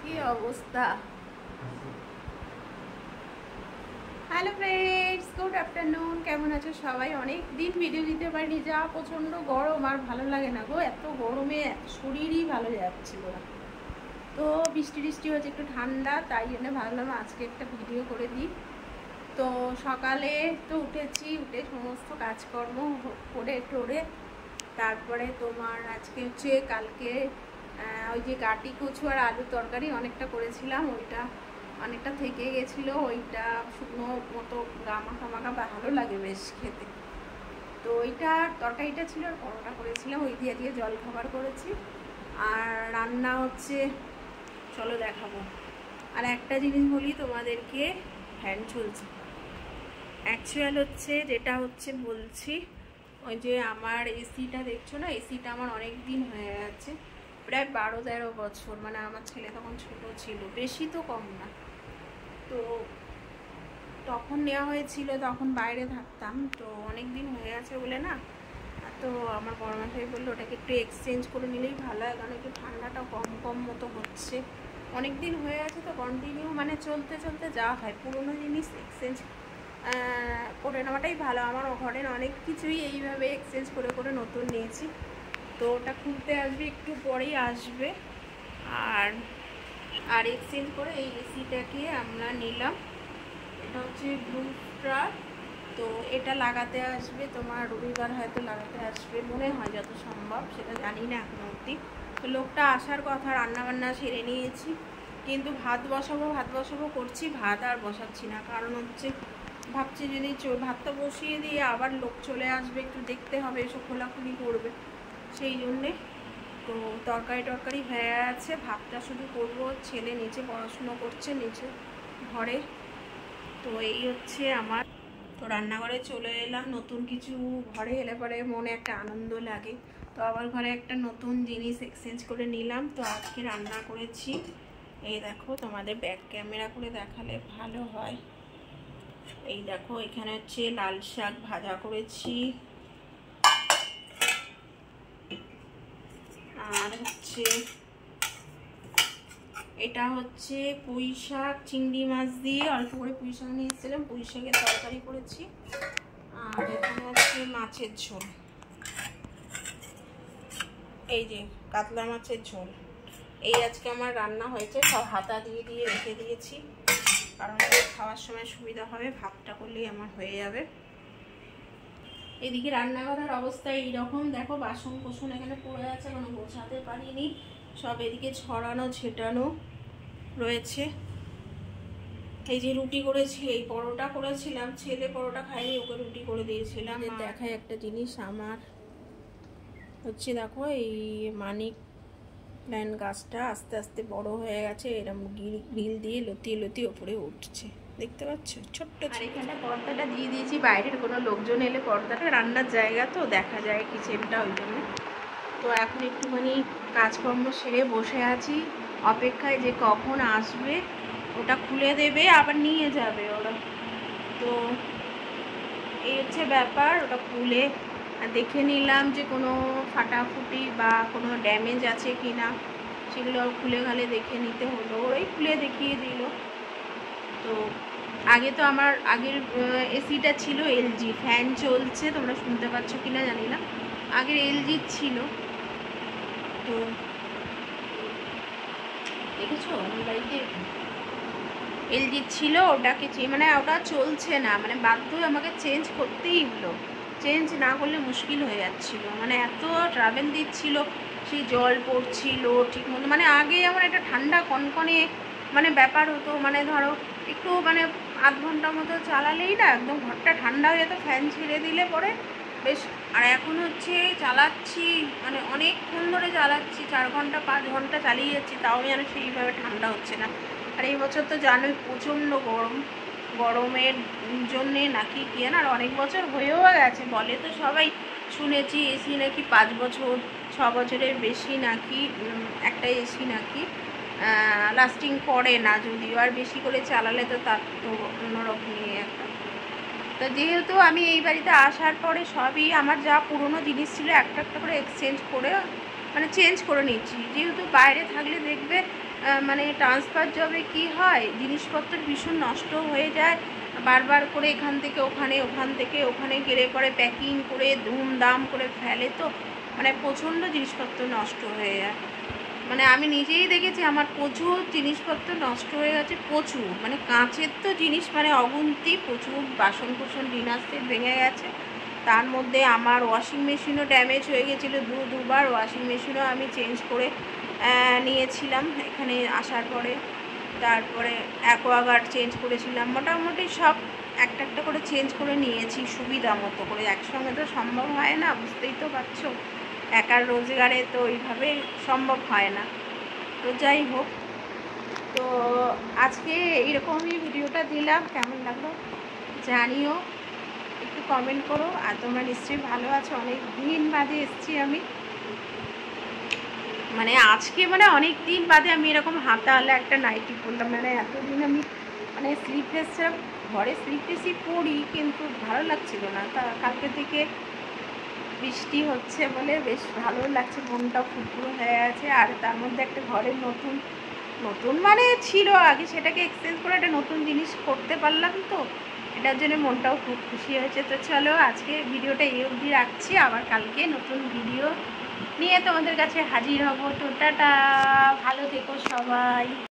কি অবস্থা। Hello friends, good afternoon. কেমন আছো সবাই? অনেক দিন ভিডিও দিতে পারিনি, যা প্রচণ্ড গরম, আর ভালো লাগে না গো। এত গরমে শরীরই ভালো যাচ্ছিল না। তো বৃষ্টি টিষ্টি হচ্ছে, একটু ঠান্ডা, তাই জন্য ভাবলাম আজকে একটা ভিডিও করে দিই। তো সকালে তো উঠেছি, উঠে সমস্ত কাজকর্ম করে টোরে তারপরে তোমার আজকে হচ্ছে কালকে ওই যে গাটি কচু আর আলুর তরকারি অনেকটা করেছিলাম, ওইটা অনেকটা থেকে গেছিলো। ওইটা শুকনো মতো মাখা মাখা ভালো লাগে বেশ খেতে। তো ওইটা তরকারিটা ছিল, আর পরোটা করেছিলাম, ওই দিয়ে দিয়ে জল খাবার করেছি। আর রান্না হচ্ছে, চলো দেখাবো। আর একটা জিনিস বলি তোমাদেরকে, ফ্যান চলছে অ্যাকচুয়াল হচ্ছে, যেটা হচ্ছে বলছি, ওই যে আমার এসিটা দেখছো না, এসিটা আমার অনেক দিন হয়ে গেছে, প্রায় 12-13 বছর। মানে আমার ছেলে তখন ছোট ছিল, বেশি তো কম না। তো তখন নেওয়া হয়েছিল, তখন বাইরে থাকতাম, তো অনেক দিন হয়ে গেছে বলে না। তো আমার বড়মাশাই বললো ওটাকে একটু এক্সচেঞ্জ করে নিলেই ভালো হয়, কারণ একটু ঠান্ডাটা কম কম মতো হচ্ছে। অনেক দিন হয়ে গেছে তো কন্টিনিউ মানে চলতে চলতে যা হয়, পুরোনো জিনিস এক্সচেঞ্জ করে নেওয়াটাই ভালো। আমার ঘরের অনেক কিছুই এইভাবে এক্সচেঞ্জ করে করে নতুন নিয়েছি। তো ওটা খুলতে আসবে, একটু পরেই আসবে। আর আর এক্সচেঞ্জ করে এই এসিটাকে আমরা নিলাম। এটা হচ্ছে ব্লু স্টার। তো এটা লাগাতে আসবে তোমার রবিবার, হয়তো লাগাতে আসবে মনে হয়, যত সম্ভব, সেটা জানি না এখনো অবধি। তো লোকটা আসার কথা, রান্নাবান্না সেরে নিয়েছি, কিন্তু ভাত বসাবো করছি, ভাত আর বসাচ্ছি না। কারণ হচ্ছে ভাবছি যদি ভাতটা বসিয়ে দিয়ে আবার লোক চলে আসবে, একটু দেখতে হবে, এসব খোলাখুলি করবে, সেই জন্যে। তো তরকারি হয়ে আছে, ভাতটা শুধু করবো। ছেলে নিচে পড়াশুনো করছে, নিচে ঘরে। তো এই হচ্ছে আমার। তো রান্নাঘরে চলে এলাম। নতুন কিছু ঘরে এলে পরে মনে একটা আনন্দ লাগে। তো আবার ঘরে একটা নতুন জিনিস এক্সচেঞ্জ করে নিলাম। তো আজকে রান্না করেছি, এই দেখো, তোমাদের ব্যাক ক্যামেরা করে দেখালে ভালো হয়। এই দেখো, এখানে হচ্ছে লাল শাক ভাজা করেছি, আর হচ্ছে এটা হচ্ছে পুঁই শাক চিংড়ি মাছ দিয়ে, অল্প করে পুঁই শাক নিয়ে এসেছিলাম, পুঁই শাকের তরকারি করেছি। আর এখানে হচ্ছে মাছের ঝোল, এই যে কাতলা মাছের ঝোল। এই আজকে আমার রান্না হয়েছে, সব হাতা দিয়ে দিয়ে রেখে দিয়েছি, কারণ খাওয়ার সময় সুবিধা হবে, ভাতটা করলেই আমার হয়ে যাবে। এদিকে রান্নাঘরের অবস্থা এইরকম, দেখো বাসন কোসন এখানে পড়ে আছে, কোনো গোছাতে পারিনি, সব এদিকে ছড়ানো ছেটানো রয়েছে। এই যে রুটি করেছি, এই পরোটা করেছিলাম, ছেলে পরোটা খাইনি, ওকে রুটি করে দিয়েছিলাম। দেখায় একটা জিনিস আমার হচ্ছে, দেখো এই মানি প্ল্যান্ট গাছটা আস্তে আস্তে বড় হয়ে গেছে, এরকম গ্রিল দিয়ে লতিয়ে লতিয়ে ওপরে উঠছে, দেখতে পাচ্ছ ছোট্ট। আর এখানে পর্দাটা দিয়ে দিয়েছি, বাইরের কোনো লোকজন এলে পর্দাটা, রান্নার জায়গা তো দেখা যায় কিচেনটা, ওই জন্য। তো এখন একটুখানি কাজকর্ম সেরে বসে আছি, অপেক্ষায় যে কখন আসবে, ওটা খুলে দেবে আবার নিয়ে যাবে ওরা। তো এই হচ্ছে ব্যাপার, ওটা খুলে দেখে নিলাম যে কোনো ফাটাফুটি বা কোনো ড্যামেজ আছে কি না, সেগুলো খুলে খালে দেখে নিতে হলো, ওরাই খুলে দেখিয়ে দিল। তো আগে তো আমার আগের এসিটা ছিল এলজি, ফ্যান চলছে, তোমরা শুনতে পাচ্ছ কিনা জানি না, আগের এলজি ছিল। তো দেখেছো আমার বাড়িতে এলজি ছিল, ওটাকে মানে ওটা চলছে না, মানে বাধ্য হয়ে আমাকে চেঞ্জ করতেই হলো, চেঞ্জ না করলে মুশকিল হয়ে যাচ্ছিল, মানে এত ট্রাভেল দিচ্ছিল, সেই জল পড়ছিল ঠিক মতো। মানে আগে আমার একটা ঠান্ডা কনকনে মানে ব্যাপার হতো, মানে ধরো একটু মানে আধ ঘন্টা মতো চালালেই না একদম ঘরটা ঠান্ডা হয়ে যেত, ফ্যান ছেড়ে দিলে পরে বেশ। আর এখন হচ্ছে চালাচ্ছি, মানে অনেকক্ষণ ধরে চালাচ্ছি, 4 ঘন্টা 5 ঘন্টা চালিয়ে যাচ্ছি, তাও যেন সেইভাবে ঠান্ডা হচ্ছে না। আর এই বছর তো জানোই প্রচণ্ড গরম, গরমের জন্যে নাকি কি আর অনেক বছর হয়েও গেছে, বলে তো সবাই, শুনেছি এসি নাকি 5 বছর 6 বছরের বেশি নাকি একটা এসি নাকি লাস্টিং করে না, যদিও আর বেশি করে চালালে তো তার তো অন্যরকমই একটা। তো যেহেতু আমি এই বাড়িতে আসার পরে সবই আমার যা পুরনো জিনিস ছিল একটা একটা করে এক্সচেঞ্জ করে মানে চেঞ্জ করে নিচ্ছি। যেহেতু বাইরে থাকলে দেখবে মানে ট্রান্সফার জবে কি হয়, জিনিসপত্র ভীষণ নষ্ট হয়ে যায়, বারবার করে এখান থেকে ওখানে, ওখান থেকে ওখানে গেলে পরে প্যাকিং করে ধুমধাম করে ফেলে, তো মানে প্রচণ্ড জিনিসপত্র নষ্ট হয়ে যায়। মানে আমি নিজেই দেখেছি আমার প্রচুর জিনিসপত্র নষ্ট হয়ে গেছে, প্রচুর, মানে কাঁচের তো জিনিস মানে অগুন্তি, প্রচুর বাসন কোসন ডিনার সেট ভেঙে গেছে। তার মধ্যে আমার ওয়াশিং মেশিনও ড্যামেজ হয়ে গেছিলো, দুবার ওয়াশিং মেশিনও আমি চেঞ্জ করে নিয়েছিলাম এখানে আসার পরে। তারপরে অ্যাকোয়াগার্ড চেঞ্জ করেছিলাম, মোটামুটি সব একটা একটা করে চেঞ্জ করে নিয়েছি সুবিধা মতো করে। একসঙ্গে তো সম্ভব হয় না, বুঝতেই তো পারছো, একার রোজগারে তো ওইভাবে সম্ভব হয় না। তো যাই হোক, তো আজকে এইরকমই ভিডিওটা দিলাম, কেমন লাগলো জানিও, একটু কমেন্ট করো। আর তোমরা নিশ্চয়ই ভালো আছো। অনেক দিন বাদে এসছি আমি, মানে আজকে মানে অনেক দিন বাদে আমি এরকম হাতাওয়ালা একটা নাইটি পরলাম। মানে এতদিন আমি মানে স্লিভলেস ছিলাম, ঘরে স্লিভলেসই পরি, কিন্তু ভালো লাগছিল না। তা কালকে থেকে বৃষ্টি হচ্ছে বলে বেশ ভালো লাগছে, মনটা ফুরফুরো হয়ে আছে। আর তার মধ্যে একটা ঘরের নতুন নতুন মানে ছিল আগে, সেটাকে এক্সচেঞ্জ করে একটা নতুন জিনিস করতে পারলাম, তো এটার জন্য মনটাও খুব খুশি হয়েছে। তো চলো আজকে ভিডিওটা এই অবধি রাখছি, আবার কালকে নতুন ভিডিও নিয়ে তোমাদের কাছে হাজির হব। তো টাটা, ভালো থেকো সবাই।